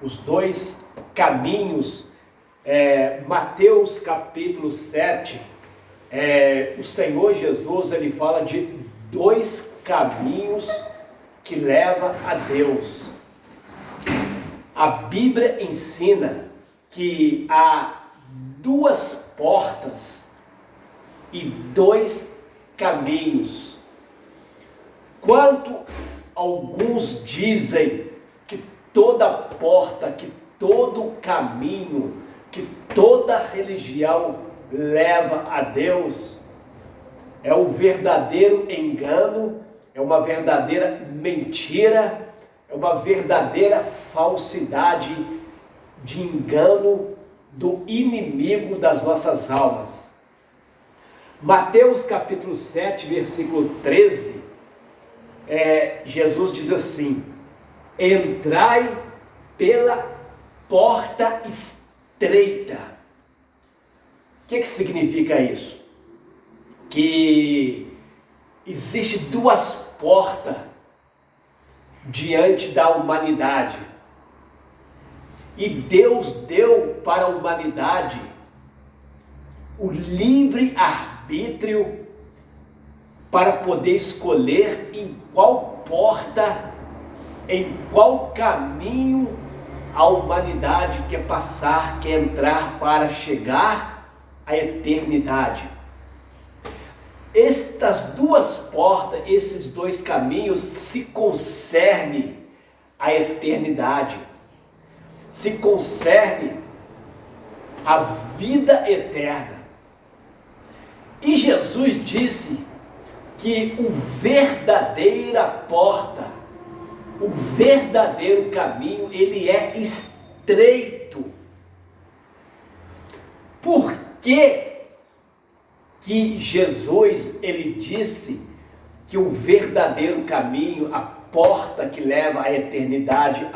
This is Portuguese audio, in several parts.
os dois caminhos. Mateus capítulo 7, o Senhor Jesus, ele fala de dois caminhos que levam a Deus. A Bíblia ensina que há duas portas e dois caminhos. Quanto alguns dizem que toda porta, que todo caminho, que toda religião leva a Deus, é um verdadeiro engano, é uma verdadeira mentira, é uma verdadeira falsidade de engano do inimigo das nossas almas. Mateus capítulo 7, versículo 13, Jesus diz assim: entrai pela porta estreita. O que significa isso? Que existe duas portas diante da humanidade. E Deus deu para a humanidade o livre arbítrio para poder escolher em qual porta, em qual caminho a humanidade quer passar, quer entrar para chegar à eternidade. Estas duas portas, esses dois caminhos se concerne à eternidade, se concerne à vida eterna. E Jesus disse que o verdadeira porta, o verdadeiro caminho, ele é estreito. Por que Jesus, ele disse que o verdadeiro caminho, a porta que leva à eternidade,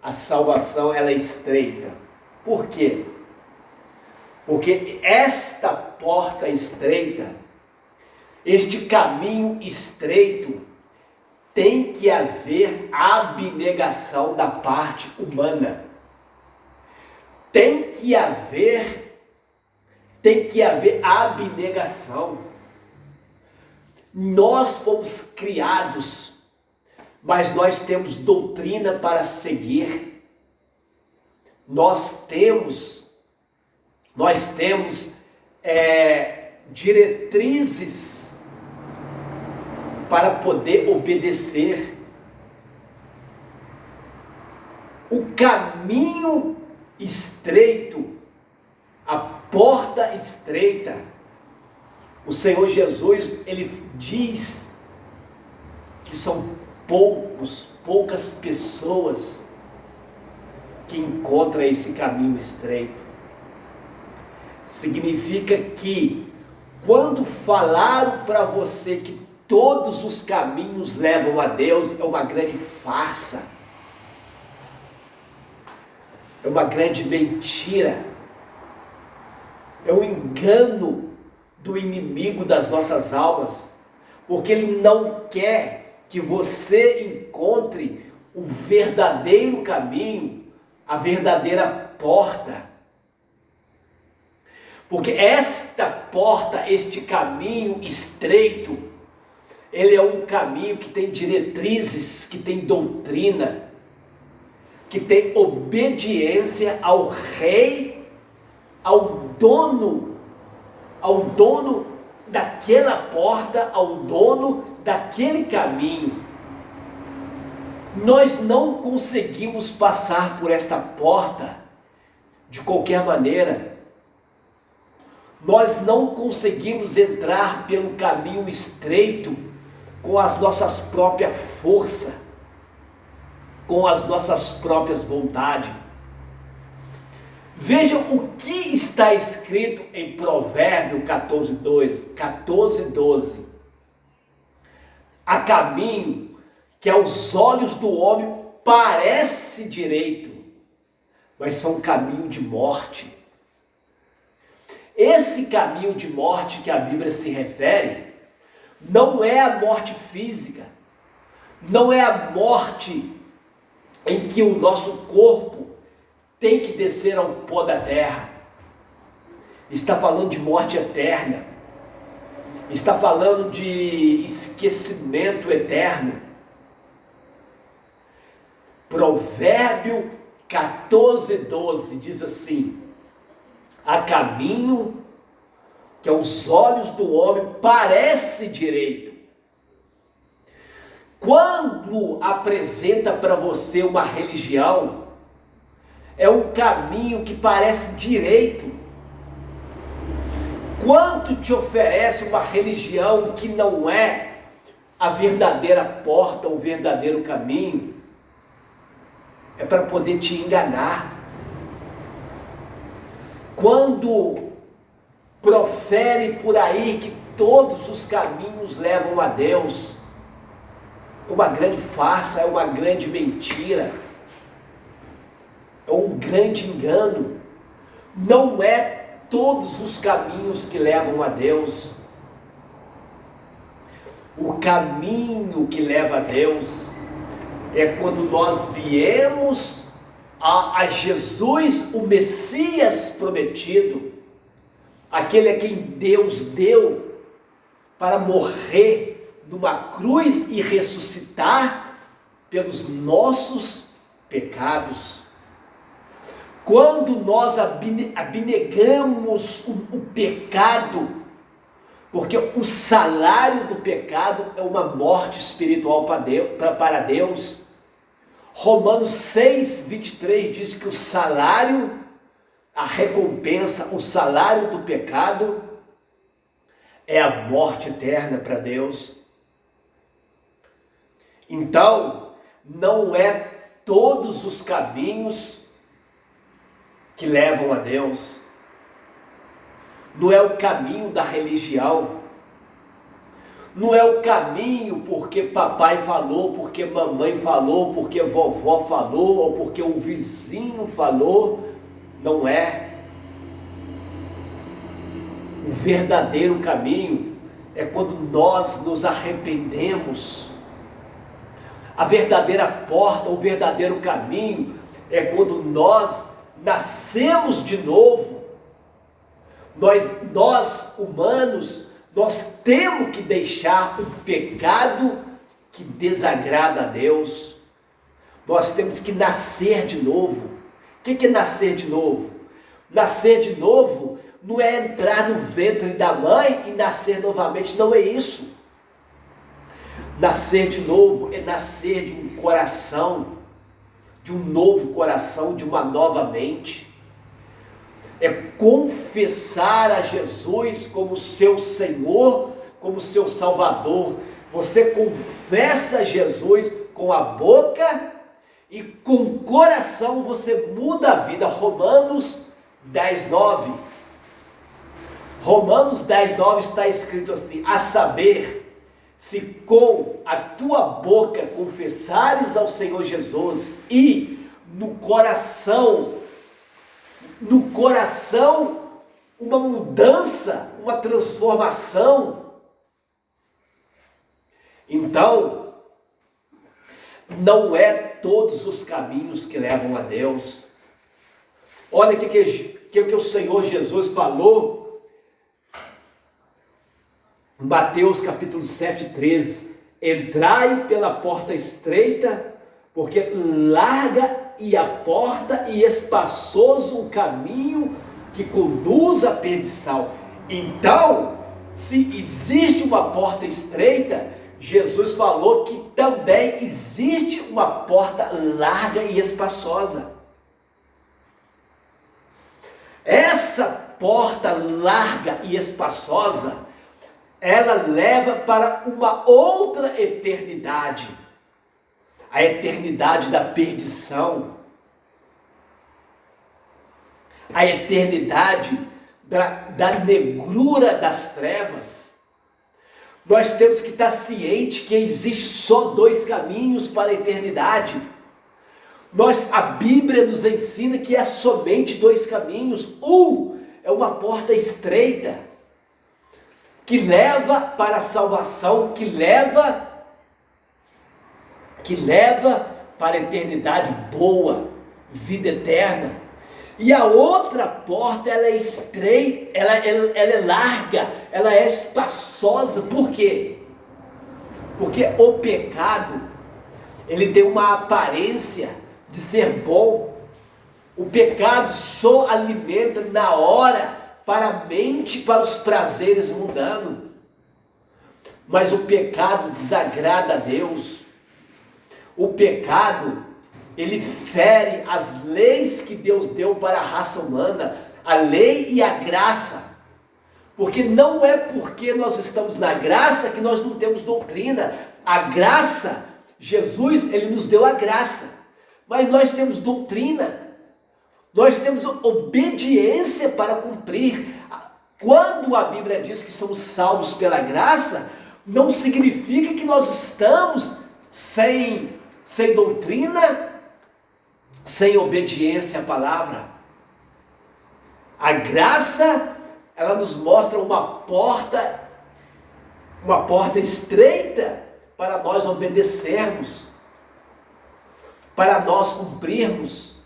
à salvação, ela é estreita? Por quê? Porque esta porta estreita, este caminho estreito, tem que haver abnegação da parte humana. Tem que haver abnegação. Nós fomos criados, mas nós temos doutrina para seguir. Nós temos diretrizes para poder obedecer. O caminho estreito, a porta estreita, o Senhor Jesus, ele diz que são poucas pessoas que encontram esse caminho estreito. Significa que quando falaram para você que todos os caminhos levam a Deus, é uma grande farsa, é uma grande mentira, é um engano do inimigo das nossas almas, porque ele não quer que você encontre o verdadeiro caminho, a verdadeira porta. Porque esta porta, este caminho estreito, ele é um caminho que tem diretrizes, que tem doutrina, que tem obediência ao rei, ao dono daquela porta, ao dono daquele caminho. Nós não conseguimos passar por esta porta de qualquer maneira. Nós não conseguimos entrar pelo caminho estreito com as nossas próprias forças, com as nossas próprias vontades. Vejam o que está escrito em Provérbio 14:12. Há caminho que aos olhos do homem parece direito, mas são caminho de morte. Esse caminho de morte que a Bíblia se refere, não é a morte física, não é a morte em que o nosso corpo tem que descer ao pó da terra. Está falando de morte eterna. Está falando de esquecimento eterno. Provérbio 14:12 diz assim: há caminho que aos olhos do homem parece direito. Quando apresenta para você uma religião, é um caminho que parece direito. Quanto te oferece uma religião que não é a verdadeira porta, o verdadeiro caminho, é para poder te enganar. Quando profere por aí que todos os caminhos levam a Deus, é uma grande farsa, é uma grande mentira, é um grande engano. Não é todos os caminhos que levam a Deus. O caminho que leva a Deus é quando nós viemos a Jesus, o Messias prometido, aquele a quem Deus deu para morrer numa cruz e ressuscitar pelos nossos pecados. Quando nós abnegamos o pecado, porque o salário do pecado é uma morte espiritual para Deus. Romanos 6:23 diz que o salário, a recompensa, o salário do pecado é a morte eterna para Deus. Então, não é todos os caminhos que levam a Deus. Não é o caminho da religião. Não é o caminho porque papai falou, porque mamãe falou, porque vovó falou, ou porque o vizinho falou. Não é. O verdadeiro caminho é quando nós nos arrependemos. A verdadeira porta, o verdadeiro caminho é quando nós nascemos de novo. Nós humanos, nós temos que deixar o pecado que desagrada a Deus. Nós temos que nascer de novo. O que é nascer de novo? Nascer de novo não é entrar no ventre da mãe e nascer novamente, não é isso. Nascer de novo é nascer de um coração, de um novo coração, de uma nova mente. É confessar a Jesus como seu Senhor, como seu Salvador. Você confessa Jesus com a boca e com o coração você muda a vida. Romanos 10:9. Romanos 10:9 está escrito assim: a saber, se com a tua boca confessares ao Senhor Jesus e no coração uma mudança, uma transformação, então não é todos os caminhos que levam a Deus. Olha o que o Senhor Jesus falou, Mateus capítulo 7:13, entrai pela porta estreita, porque larga e a porta e espaçoso o caminho que conduz à perdição. Então, se existe uma porta estreita, Jesus falou que também existe uma porta larga e espaçosa. Essa porta larga e espaçosa, ela leva para uma outra eternidade, a eternidade da perdição, a eternidade da negrura das trevas. Nós temos que estar ciente que existe só dois caminhos para a eternidade. A Bíblia nos ensina que há somente dois caminhos. Um é uma porta estreita, que leva para a salvação, que leva para a eternidade boa, vida eterna. E a outra porta, ela é estreita, ela é larga, ela é espaçosa. Por quê? Porque o pecado, ele tem uma aparência de ser bom. O pecado só alimenta na hora, para a mente, para os prazeres mundanos. Mas o pecado desagrada a Deus. O pecado, ele fere as leis que Deus deu para a raça humana, a lei e a graça. Porque não é porque nós estamos na graça que nós não temos doutrina. A graça, Jesus, ele nos deu a graça. Mas nós temos doutrina. Nós temos obediência para cumprir. Quando a Bíblia diz que somos salvos pela graça, não significa que nós estamos sem doutrina, sem obediência à palavra. A graça, ela nos mostra uma porta estreita para nós obedecermos, para nós cumprirmos.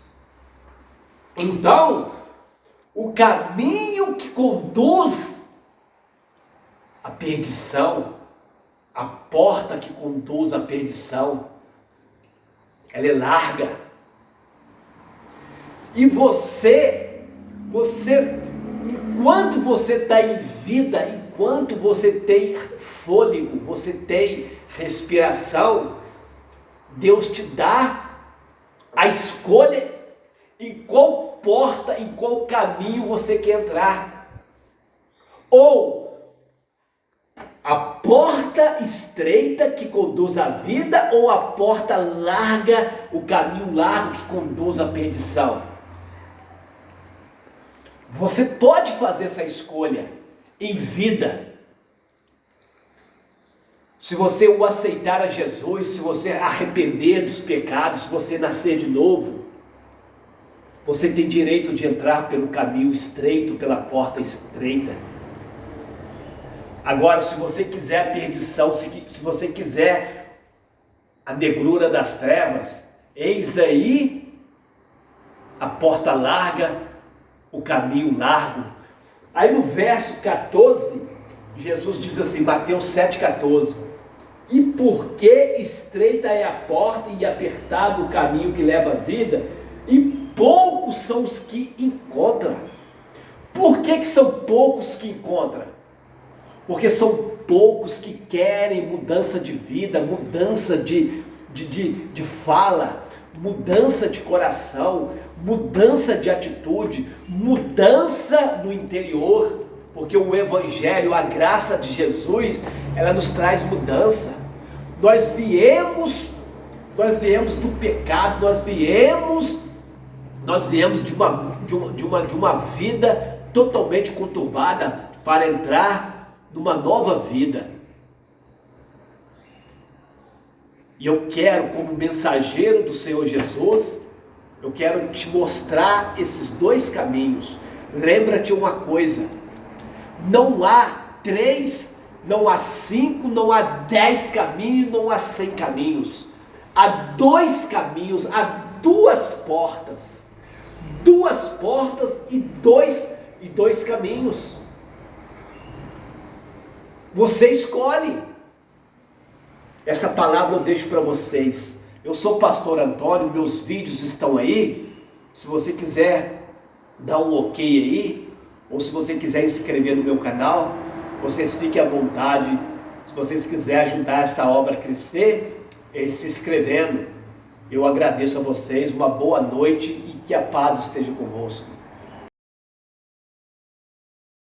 Então, o caminho que conduz à perdição, a porta que conduz à perdição, ela é larga. E você, enquanto você está em vida, enquanto você tem fôlego, você tem respiração, Deus te dá a escolha em qual porta, em qual caminho você quer entrar. Ou a porta estreita que conduz à vida, ou a porta larga, o caminho largo que conduz à perdição. Você pode fazer essa escolha em vida. Se você o aceitar a Jesus, se você arrepender dos pecados, se você nascer de novo, você tem direito de entrar pelo caminho estreito, pela porta estreita. Agora, se você quiser a perdição, se você quiser a negrura das trevas, eis aí a porta larga, o caminho largo. Aí no verso 14, Jesus diz assim, Mateus 7,14: e porque estreita é a porta e apertado o caminho que leva à vida, e poucos são os que encontram. Por que são poucos que encontram? Porque são poucos que querem mudança de vida, mudança de fala, mudança de coração, mudança de atitude, mudança no interior. Porque o Evangelho, a graça de Jesus, ela nos traz mudança. Nós viemos do pecado, nós viemos de uma vida totalmente conturbada para entrar numa nova vida. E eu quero, como mensageiro do Senhor Jesus, eu quero te mostrar esses dois caminhos. Lembra-te uma coisa: não há 3, não há 5, não há 10 caminhos, não há 100 caminhos. Há 2 caminhos, há 2 portas. 2 portas e dois caminhos. Você escolhe. Essa palavra eu deixo para vocês. Eu sou o pastor Antônio, meus vídeos estão aí. Se você quiser dar um ok aí, ou se você quiser inscrever no meu canal, vocês fiquem à vontade. Se vocês quiserem ajudar essa obra a crescer, se inscrevendo. Eu agradeço a vocês, uma boa noite e que a paz esteja convosco.